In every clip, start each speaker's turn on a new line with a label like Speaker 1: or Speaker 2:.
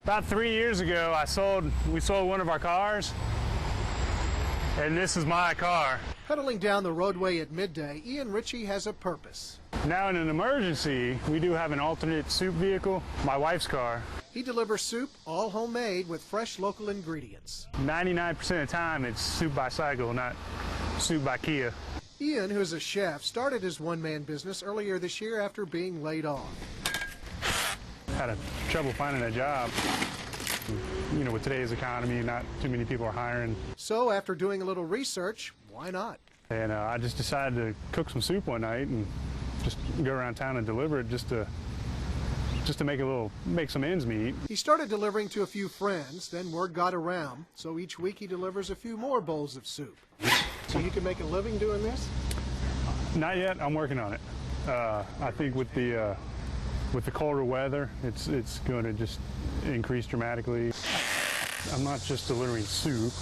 Speaker 1: About 3 years ago, we sold one of our cars, and this is my car.
Speaker 2: Pedaling down the roadway at midday, Ian Ritchie has a purpose.
Speaker 1: Now in an emergency, we do have an alternate soup vehicle, my wife's car.
Speaker 2: He delivers soup, all homemade with fresh local ingredients.
Speaker 1: 99% of the time, it's soup by Cycle, not soup by Kia.
Speaker 2: Ian, who's a chef, started his one-man business earlier this year after being laid off.
Speaker 1: Had trouble finding a job. You know, with today's economy, not too many people are hiring.
Speaker 2: So after doing a little research, why not?
Speaker 1: And I just decided to cook some soup one night and just go around town and deliver it just to make some ends meet.
Speaker 2: He started delivering to a few friends, then word got around, so each week he delivers a few more bowls of soup. So you can make a living doing this?
Speaker 1: Not yet. I'm working on it. I think with the colder weather, it's going to just increase dramatically. I'm not just delivering soup.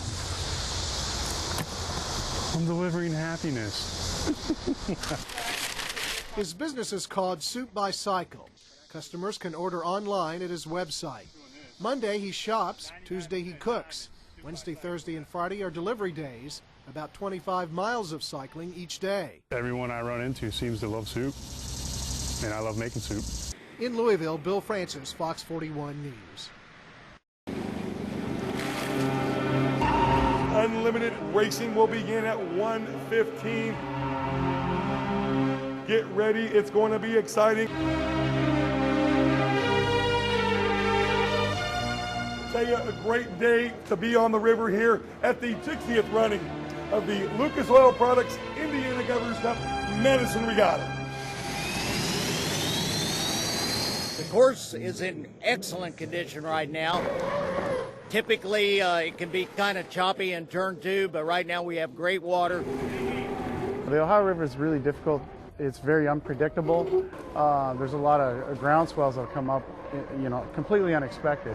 Speaker 1: I'm delivering happiness.
Speaker 2: His business is called Soup by Cycle. Customers can order online at his website. Monday he shops, Tuesday he cooks. Wednesday, Thursday, and Friday are delivery days, about 25 miles of cycling each day.
Speaker 1: Everyone I run into seems to love soup, and I love making soup.
Speaker 2: In Louisville, Bill Francis, Fox 41 News.
Speaker 3: Unlimited racing will begin at 1:15. Get ready, it's going to be exciting. Tell you, a great day to be on the river here at the 60th running of the Lucas Oil Products Indiana Governor's Cup Medicine Regatta.
Speaker 4: The course is in excellent condition right now. Typically, it can be kind of choppy in turn two, but right now we have great water.
Speaker 5: The Ohio River is really difficult. It's very unpredictable. There's a lot of ground swells that come up, you know, completely unexpected.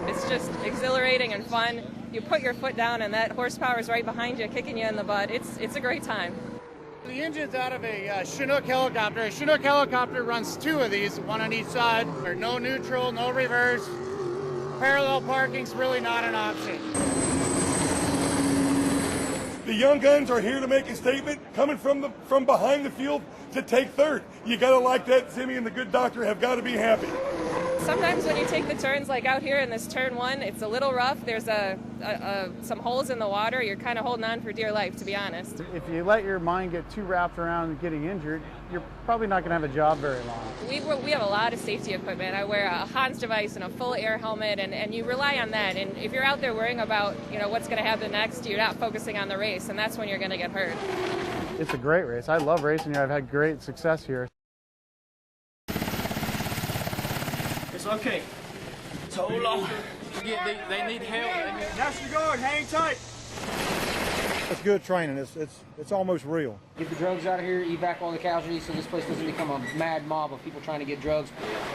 Speaker 6: It's just exhilarating and fun. You put your foot down and that horsepower is right behind you, kicking you in the butt. It's a great time.
Speaker 7: The engine's out of a Chinook helicopter. A Chinook helicopter runs two of these, one on each side. There's no neutral, no reverse. Parallel parking's really not an option.
Speaker 3: The young guns are here to make a statement, coming from behind the field to take third. You gotta like that. Timmy and the good doctor have got to be happy.
Speaker 6: Sometimes when you take the turns, like out here in this turn one, it's a little rough. There's some holes in the water. You're kind of holding on for dear life, to be honest.
Speaker 5: If you let your mind get too wrapped around getting injured, you're probably not going to have a job very long.
Speaker 6: We have a lot of safety equipment. I wear a Hans device and a full air helmet, and you rely on that. And if you're out there worrying about, you know, what's going to happen next, you're not focusing on the race, and that's when you're going to get hurt.
Speaker 5: It's a great race. I love racing here. I've had great success here.
Speaker 8: It's okay. Hold on. They need help. National Guard, hang tight.
Speaker 9: It's good training. It's almost real.
Speaker 10: Get the drugs out of here, evac all the casualties so this place doesn't become a mad mob of people trying to get drugs.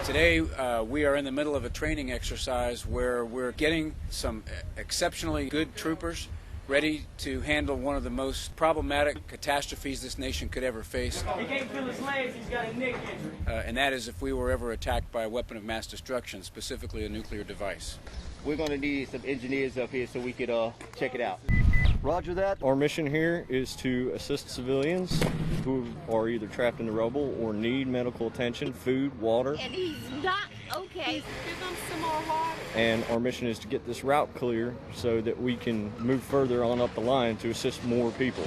Speaker 11: Today we are in the middle of a training exercise where we're getting some exceptionally good troopers ready to handle one of the most problematic catastrophes this nation could ever face.
Speaker 8: He can't feel his legs, he's got a neck injury.
Speaker 11: And that is if we were ever attacked by a weapon of mass destruction, specifically a nuclear device.
Speaker 12: We're going to need some engineers up here so we could check it out.
Speaker 13: Roger that. Our mission here is to assist civilians who are either trapped in the rubble or need medical attention, food, water.
Speaker 14: And he's not okay. Give him some more water.
Speaker 13: And our mission is to get this route clear so that we can move further on up the line to assist more people.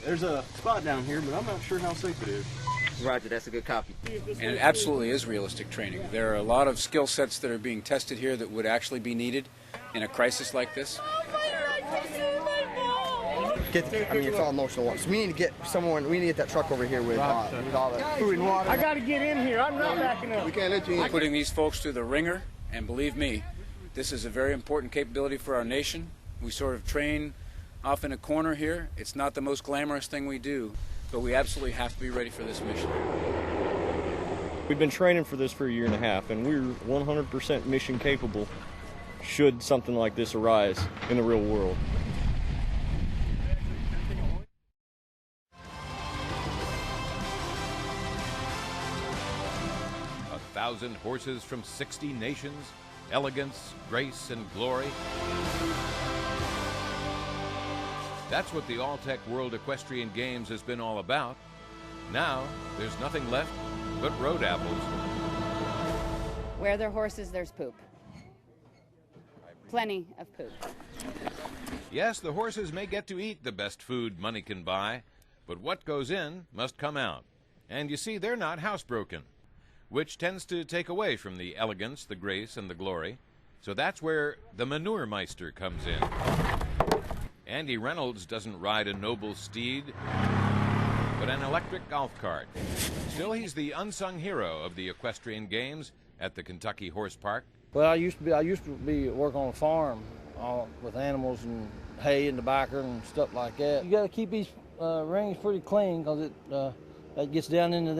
Speaker 15: There's a spot down here, but I'm not sure how safe it is.
Speaker 12: Roger, that's a good copy.
Speaker 11: And it absolutely is realistic training. There are a lot of skill sets that are being tested here that would actually be needed in a crisis like this.
Speaker 16: It's all emotional. So we need to get someone. We need to get that truck over here with all the food and water.
Speaker 8: I got to get in here. I'm not backing up.
Speaker 16: We can't let you in.
Speaker 11: Putting these folks through the ringer, and believe me, this is a very important capability for our nation. We sort of train off in a corner here. It's not the most glamorous thing we do, but we absolutely have to be ready for this mission.
Speaker 13: We've been training for this for a year and a half, and we're 100% mission capable should something like this arise in the real world.
Speaker 17: 1,000 horses from 60 nations, elegance, grace, and glory. That's what the All-Tech World Equestrian Games has been all about. Now, there's nothing left but road apples.
Speaker 18: Where there are horses, there's poop. Plenty of poop.
Speaker 17: Yes, the horses may get to eat the best food money can buy, but what goes in must come out. And you see, they're not housebroken, which tends to take away from the elegance, the grace, and the glory. So that's where the manure meister comes in. Andy Reynolds doesn't ride a noble steed, but an electric golf cart. Still, he's the unsung hero of the equestrian games at the Kentucky Horse Park.
Speaker 10: Well, I used to be working on a farm with animals and hay in the backer and stuff like that. You got to keep these rings pretty clean because it gets down into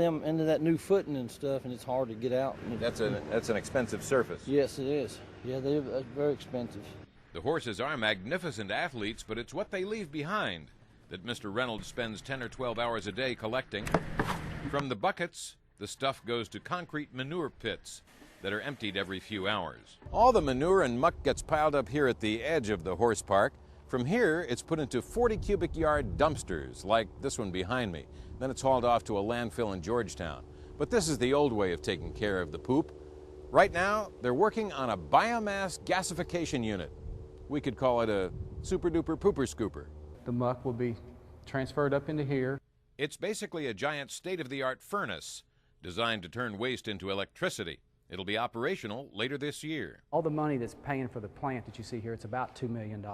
Speaker 10: that new footing and stuff, and it's hard to get out.
Speaker 17: That's an expensive surface.
Speaker 10: Yes, it is. Yeah, they're very expensive.
Speaker 17: The horses are magnificent athletes, but it's what they leave behind that Mr. Reynolds spends 10 or 12 hours a day collecting. From the buckets, the stuff goes to concrete manure pits that are emptied every few hours. All the manure and muck gets piled up here at the edge of the horse park. From here, it's put into 40 cubic yard dumpsters, like this one behind me. Then it's hauled off to a landfill in Georgetown. But this is the old way of taking care of the poop. Right now, they're working on a biomass gasification unit. We could call it a super-duper pooper scooper.
Speaker 19: The muck will be transferred up into here.
Speaker 17: It's basically a giant state-of-the-art furnace designed to turn waste into electricity. It'll be operational later this year.
Speaker 19: All the money that's paying for the plant that you see here, it's about $2 million.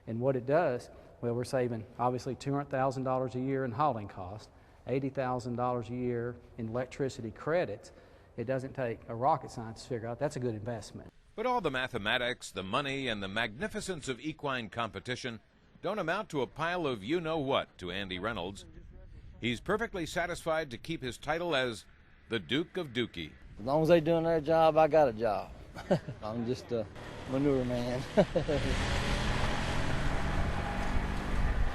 Speaker 19: And what it does, well, we're saving obviously $200,000 a year in hauling costs, $80,000 a year in electricity credits. It doesn't take a rocket scientist to figure out that's a good investment.
Speaker 17: But all the mathematics, the money, and the magnificence of equine competition don't amount to a pile of you-know-what to Andy Reynolds. He's perfectly satisfied to keep his title as the Duke of Dookie.
Speaker 10: As long as they're doing their job, I got a job. I'm just a manure man.